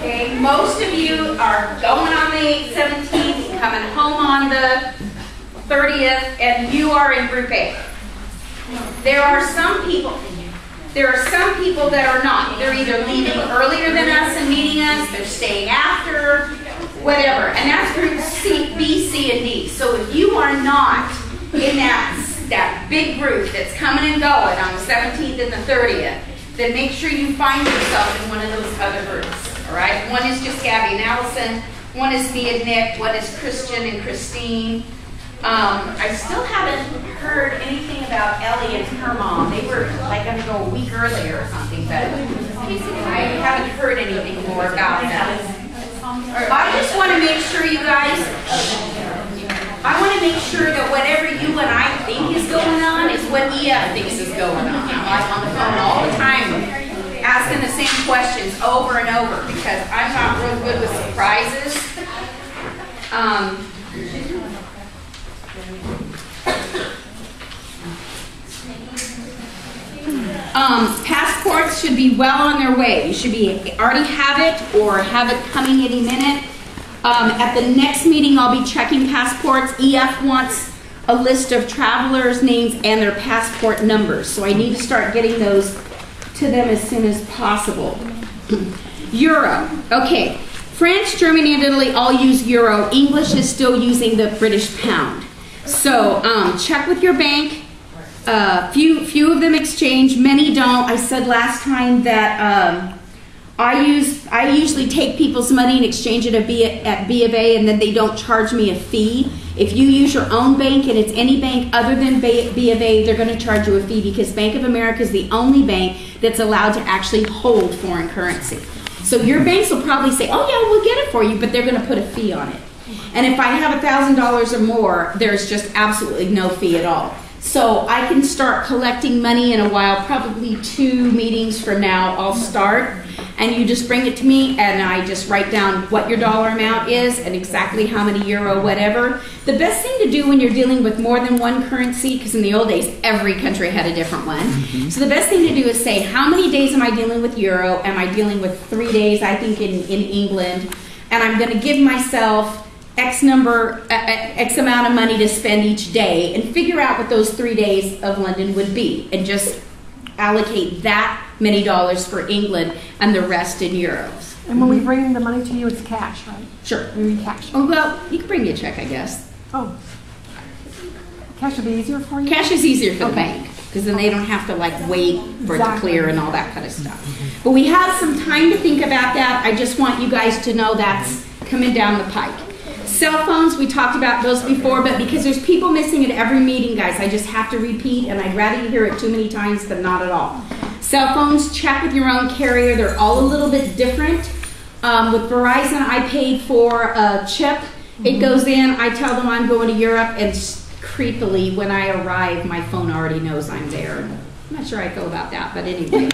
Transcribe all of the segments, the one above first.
Okay, most of you are going on the 17th, coming home on the 30th, and you are in Group A. There are some people that are not. They're either leaving earlier than us and meeting us, they're staying after, whatever. And that's Group C, B, C, and D. So if you are not in that big group that's coming and going on the 17th and the 30th, then make sure you find yourself in one of those other groups. All right? One is just Gabby and Allison. One is me and Nick. One is Christian and Christine. I still haven't heard anything about Ellie and her mom. They were like going to go a week earlier or something, but I haven't heard anything more about that. I just want to make sure you guys, I want to make sure that whatever you and I think is going on is what EF thinks is going on. I'm like on the phone all the time asking the same questions over and over because I'm not real good with surprises. Passports should be well on their way. You should already have it or have it coming any minute. At the next meeting, I'll be checking passports. EF wants a list of travelers' names and their passport numbers, so I need to start getting those to them as soon as possible. Euro. Okay. France, Germany, and Italy all use euro. English is still using the British pound. So check with your bank. Few of them exchange, many don't. I said last time that I usually take people's money and exchange it at B of A, and then they don't charge me a fee. If you use your own bank and it's any bank other than B of A, they're going to charge you a fee because Bank of America is the only bank that's allowed to actually hold foreign currency. So your banks will probably say, oh yeah, we'll get it for you, but they're going to put a fee on it. And if I have $1,000 or more, there's just absolutely no fee at all. So I can start collecting money in a while, probably 2 meetings from now I'll start, and you just bring it to me and I just write down what your dollar amount is and exactly how many euro, whatever. The best thing to do when you're dealing with more than one currency, because in the old days every country had a different one, so the best thing to do is say how many days am I dealing with euro, am I dealing with 3 days I think in England, and I'm going to give myself X amount of money to spend each day and figure out what those 3 days of London would be and just allocate that many dollars for England and the rest in euros. And when we bring the money to you, it's cash, right? Sure. We need cash. Oh, well, you can bring me a check, I guess. Oh. Cash would be easier for you? Cash is easier for the bank because then they don't have to like wait for it to clear and all that kind of stuff. But we have some time to think about that. I just want you guys to know that's coming down the pike. Cell phones, we talked about those before, but because there's people missing at every meeting, guys, I just have to repeat, and I'd rather you hear it too many times than not at all. Cell phones, check with your own carrier. They're all a little bit different. With Verizon, I paid for a chip. It goes in. I tell them I'm going to Europe, and creepily, when I arrive, my phone already knows I'm there. I'm not sure I feel about that, but anyway.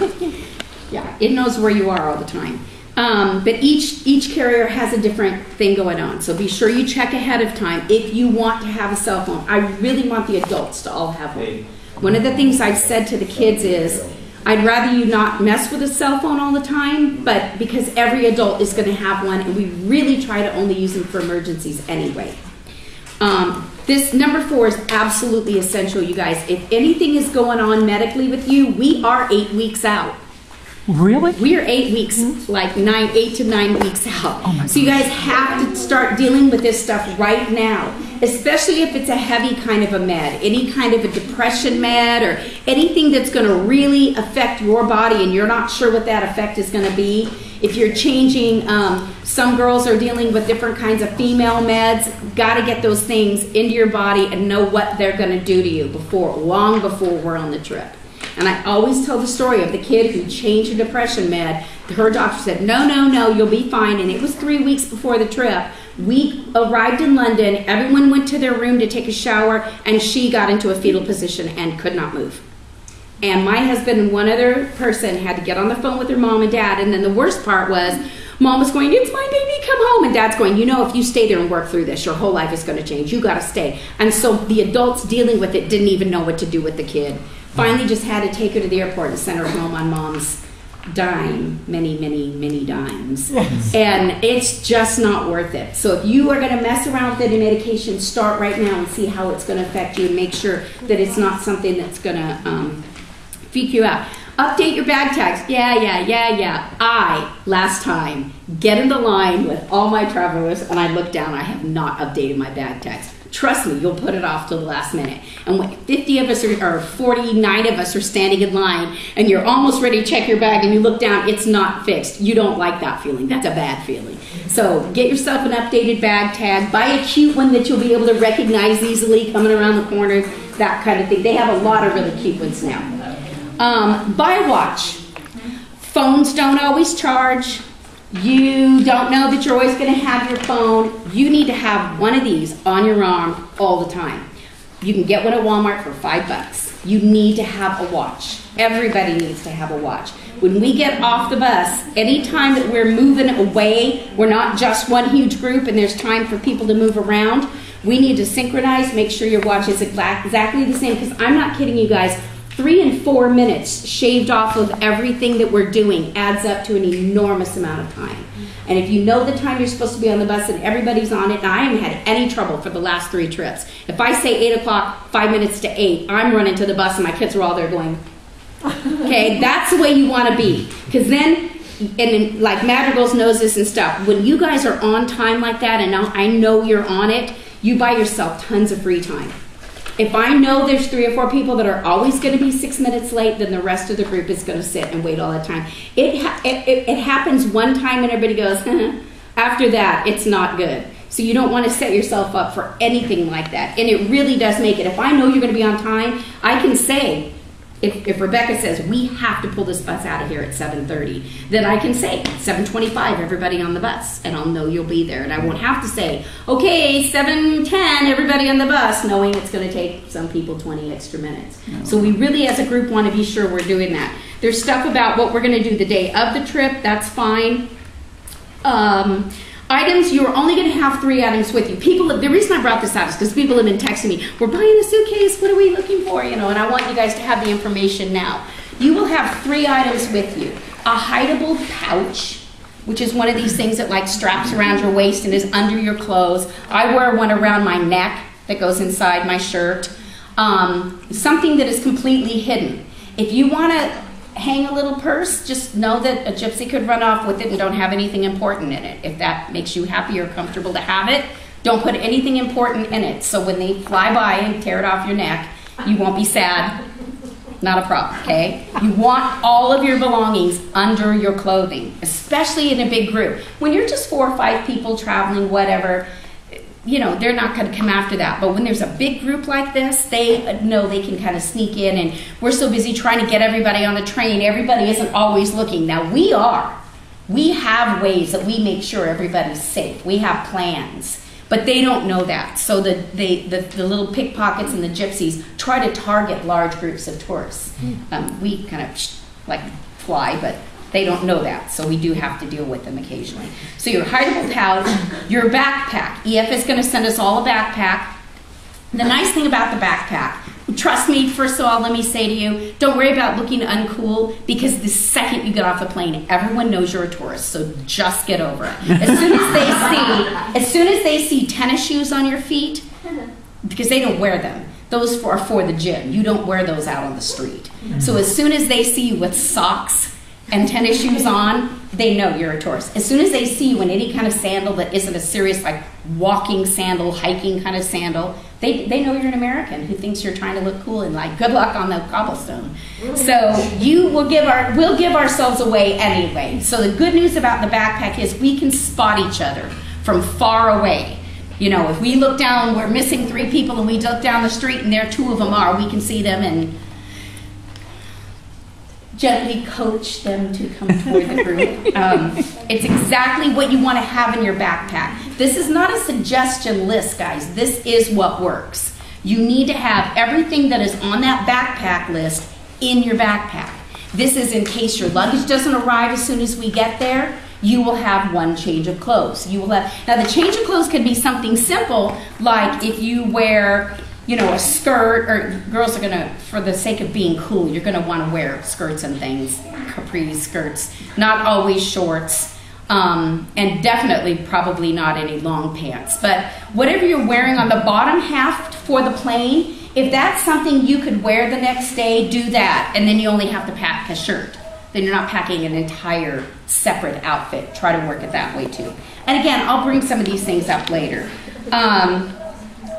Yeah, it knows where you are all the time. But each carrier has a different thing going on, so be sure you check ahead of time if you want to have a cell phone. I really want the adults to all have one. One of the things I've said to the kids is, I'd rather you not mess with a cell phone all the time, but because every adult is going to have one, and we really try to only use them for emergencies anyway. This number 4 is absolutely essential, you guys. If anything is going on medically with you, we are 8 weeks out. Really? We are 8 weeks, like 8 to 9 weeks out. Oh so you guys have to start dealing with this stuff right now, especially if it's a heavy kind of a med, any kind of a depression med or anything that's going to really affect your body and you're not sure what that effect is going to be. If you're changing, some girls are dealing with different kinds of female meds, got to get those things into your body and know what they're going to do to you long before we're on the trip. And I always tell the story of the kid who changed her depression med. Her doctor said, no, no, no, you'll be fine. And it was 3 weeks before the trip. We arrived in London. Everyone went to their room to take a shower, and she got into a fetal position and could not move. And my husband and one other person had to get on the phone with their mom and dad. And then the worst part was, Mom was going, it's my baby, come home. And Dad's going, you know, if you stay there and work through this, your whole life is going to change. You got to stay. And so the adults dealing with it didn't even know what to do with the kid. Finally just had to take her to the airport and send her home on Mom's many dimes. And it's just not worth it. So if you are going to mess around with any medication, start right now and see how it's going to affect you and make sure that it's not something that's going to freak you out. Update your bag tags. Yeah. Last time, get in the line with all my travelers, and I look down, I have not updated my bag tags. Trust me, you'll put it off till the last minute. And when 50 of us or 49 of us are standing in line, and you're almost ready to check your bag, and you look down, it's not fixed. You don't like that feeling. That's a bad feeling. So get yourself an updated bag tag. Buy a cute one that you'll be able to recognize easily coming around the corner, that kind of thing. They have a lot of really cute ones now. Buy a watch. Phones don't always charge. You don't know that you're always going to have your phone. You need to have one of these on your arm all the time. You can get one at Walmart for $5. You need to have a watch. Everybody needs to have a watch. When we get off the bus, anytime that we're moving away, we're not just one huge group and there's time for people to move around, we need to synchronize, make sure your watch is exactly the same, because I'm not kidding you guys, 3 and 4 minutes shaved off of everything that we're doing adds up to an enormous amount of time. And if you know the time you're supposed to be on the bus and everybody's on it, and I haven't had any trouble for the last 3 trips. If I say 8 o'clock, 5 minutes to 8, I'm running to the bus and my kids are all there going, okay, that's the way you want to be. Because then, and like Madrigal's knows this and stuff, when you guys are on time like that, and now I know you're on it, you buy yourself tons of free time. If I know there's 3 or 4 people that are always going to be 6 minutes late, then the rest of the group is going to sit and wait all the time. It happens one time and everybody goes, after that, it's not good. So you don't want to set yourself up for anything like that. And it really does make it. If I know you're going to be on time, I can say, if Rebecca says, we have to pull this bus out of here at 7:30, then I can say, 7:25, everybody on the bus, and I'll know you'll be there. And I won't have to say, okay, 7:10, everybody on the bus, knowing it's going to take some people 20 extra minutes. No. So we really, as a group, want to be sure we're doing that. There's stuff about what we're going to do the day of the trip. That's fine. Items, you're only going to have 3 items with you. People, the reason I brought this out is because people have been texting me, we're buying a suitcase, what are we looking for? You know, and I want you guys to have the information now. You will have 3 items with you. A hideable pouch, which is one of these things that like straps around your waist and is under your clothes. I wear one around my neck that goes inside my shirt. Something that is completely hidden. If you want to hang a little purse, just know that a gypsy could run off with it and don't have anything important in it. If that makes you happy or comfortable to have it, don't put anything important in it. So when they fly by and tear it off your neck, you won't be sad. Not a problem, okay? You want all of your belongings under your clothing, especially in a big group. When you're just 4 or 5 people traveling, whatever, you know, they're not going to come after that. But when there's a big group like this, they know they can kind of sneak in, and we're so busy trying to get everybody on the train, everybody isn't always looking. Now, we are. We have ways that we make sure everybody's safe. We have plans, but they don't know that. So the little pickpockets and the gypsies try to target large groups of tourists. We kind of like fly, but they don't know that, so we do have to deal with them occasionally. So your hideable pouch, your backpack. EF is going to send us all a backpack. The nice thing about the backpack, trust me, first of all, let me say to you, don't worry about looking uncool, because the second you get off the plane, everyone knows you're a tourist, so just get over it. As soon as they see tennis shoes on your feet, because they don't wear them, those are for the gym. You don't wear those out on the street. So as soon as they see you with socks and tennis shoes on, they know you're a tourist. As soon as they see you in any kind of sandal that isn't a serious, like, walking sandal, hiking kind of sandal, they know you're an American who thinks you're trying to look cool, and like, good luck on the cobblestone. So we'll give ourselves away anyway. So the good news about the backpack is we can spot each other from far away. You know, if we look down, we're missing 3 people, and we look down the street and there 2 of them are, we can see them and gently coach them to come toward the group. It's exactly what you want to have in your backpack. This is not a suggestion list, guys. This is what works. You need to have everything that is on that backpack list in your backpack. This is in case your luggage doesn't arrive as soon as we get there. You will have 1 change of clothes. Now the change of clothes could be something simple, like if you wear you know, a skirt, or girls are gonna, for the sake of being cool, you're gonna wanna wear skirts and things, capri skirts, not always shorts, and definitely probably not any long pants. But whatever you're wearing on the bottom half for the plane, if that's something you could wear the next day, do that, and then you only have to pack a shirt. Then you're not packing an entire separate outfit. Try to work it that way too. And again, I'll bring some of these things up later.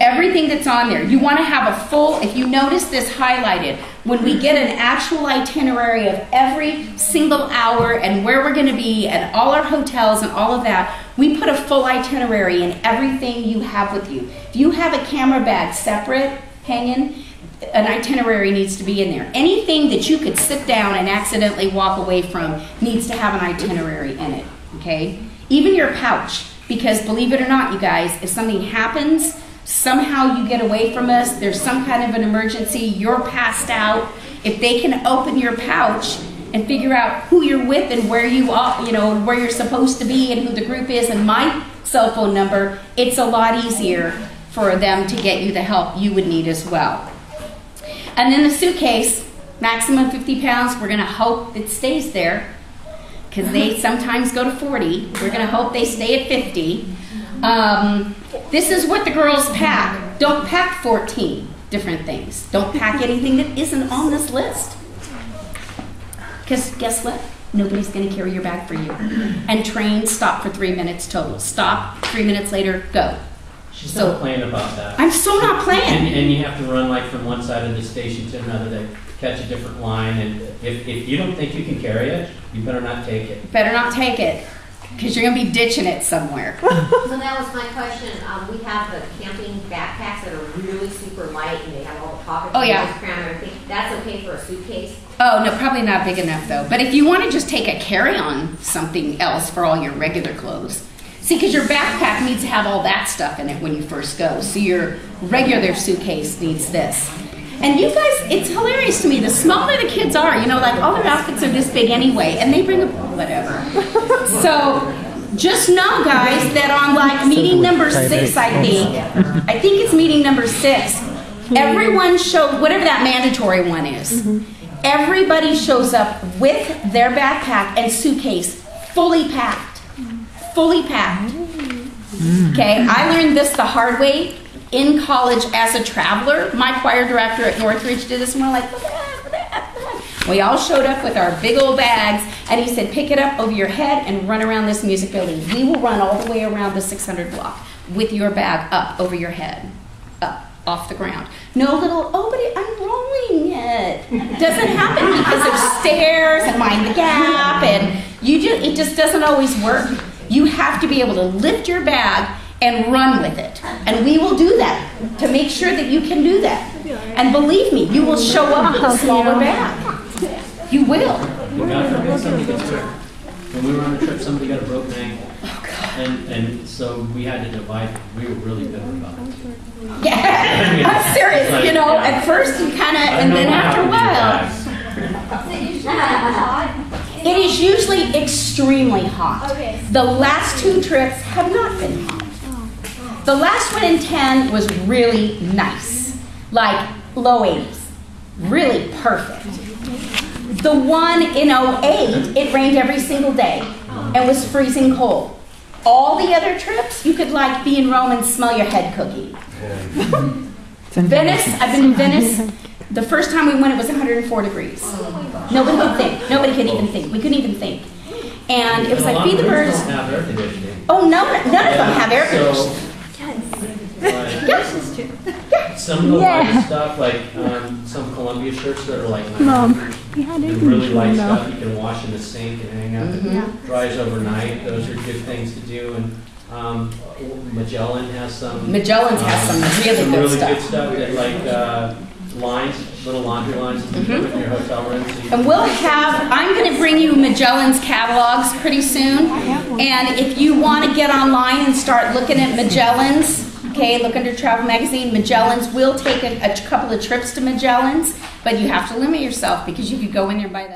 Everything that's on there, you want to have a full, if you notice this highlighted, when we get an actual itinerary of every single hour and where we're going to be and all our hotels and all of that, we put a full itinerary in everything you have with you. If you have a camera bag separate hanging, an itinerary needs to be in there. Anything that you could sit down and accidentally walk away from needs to have an itinerary in it, okay? Even your pouch, because believe it or not, you guys, if something happens, somehow you get away from us, there's some kind of an emergency, you're passed out, if they can open your pouch and figure out who you're with and where you are, you know, where you're supposed to be and who the group is and my cell phone number, it's a lot easier for them to get you the help you would need as well. And then the suitcase, maximum 50 pounds, we're gonna hope it stays there, because they sometimes go to 40. We're gonna hope they stay at 50. This is what the girls pack. Don't pack 14 different things. Don't pack anything that isn't on this list. Because guess what? Nobody's gonna carry your bag for you. And trains stop for 3 minutes total. Stop, 3 minutes later, go. She's not playing about that. I'm so not playing. And you have to run like from one side of the station to another to catch a different line. And if you don't think you can carry it, you better not take it. Better not take it, because you're going to be ditching it somewhere. So that was my question. We have the camping backpacks that are really super light and they have all the pockets. Oh, yeah. And just cram everything. That's okay for a suitcase? Oh, no, probably not big enough, though. But if you want to just take a carry-on something else for all your regular clothes. See, because your backpack needs to have all that stuff in it when you first go. So your regular suitcase needs this. And you guys, it's hilarious to me. The smaller the kids are, you know, like all their outfits are this big anyway, and they bring a whatever. So just know, guys, that on like meeting number 6, I think it's meeting number 6, everyone showed, whatever that mandatory one is, everybody shows up with their backpack and suitcase fully packed. Fully packed. Okay, I learned this the hard way in college as a traveler. My choir director at Northridge did this, and we're like, we all showed up with our big old bags, and he said, pick it up over your head and run around this music building. We will run all the way around the 600 block with your bag up over your head, up off the ground. No little, oh, but I'm rolling it. Doesn't happen because of stairs and mind the gap, and it just doesn't always work. You have to be able to lift your bag and run with it. And we will do that to make sure that you can do that. And believe me, you will show up with a smaller bag. You will. God forbid somebody gets hurt. When we were on a trip, somebody got a broken ankle. Oh, God. And so we had to divide. We were really bitter about it. Yeah, I'm serious. Like, you know, yeah. At first you kind of, and then after a while. It is usually extremely hot. Okay. The last 2 trips have not been hot. The last one in 10 was really nice, like low 80s, really perfect. The one in 08, it rained every single day and was freezing cold. All the other trips, you could like be in Rome and smell your head cooking. Venice, I've been in Venice. The first time we went, it was 104 degrees. Nobody could think. Nobody could even think. We couldn't even think. And it was like, feed the birds. Don't have air conditioning. Oh, no, none of them have air conditioning. Some of the light stuff, like some Columbia shirts that are like really light stuff you can wash in the sink and hang up. Dries overnight. Those are good things to do. And Magellan has some. Magellan's has some really good stuff. Good stuff that like lines, little laundry lines that you put in your hotel room. So And we'll have, I'm going to bring you Magellan's catalogs pretty soon. And if you want to get online and start looking at Magellan's, okay, look under Travel Magazine, Magellan's. We'll take a couple of trips to Magellan's, but you have to limit yourself because you could go in there by the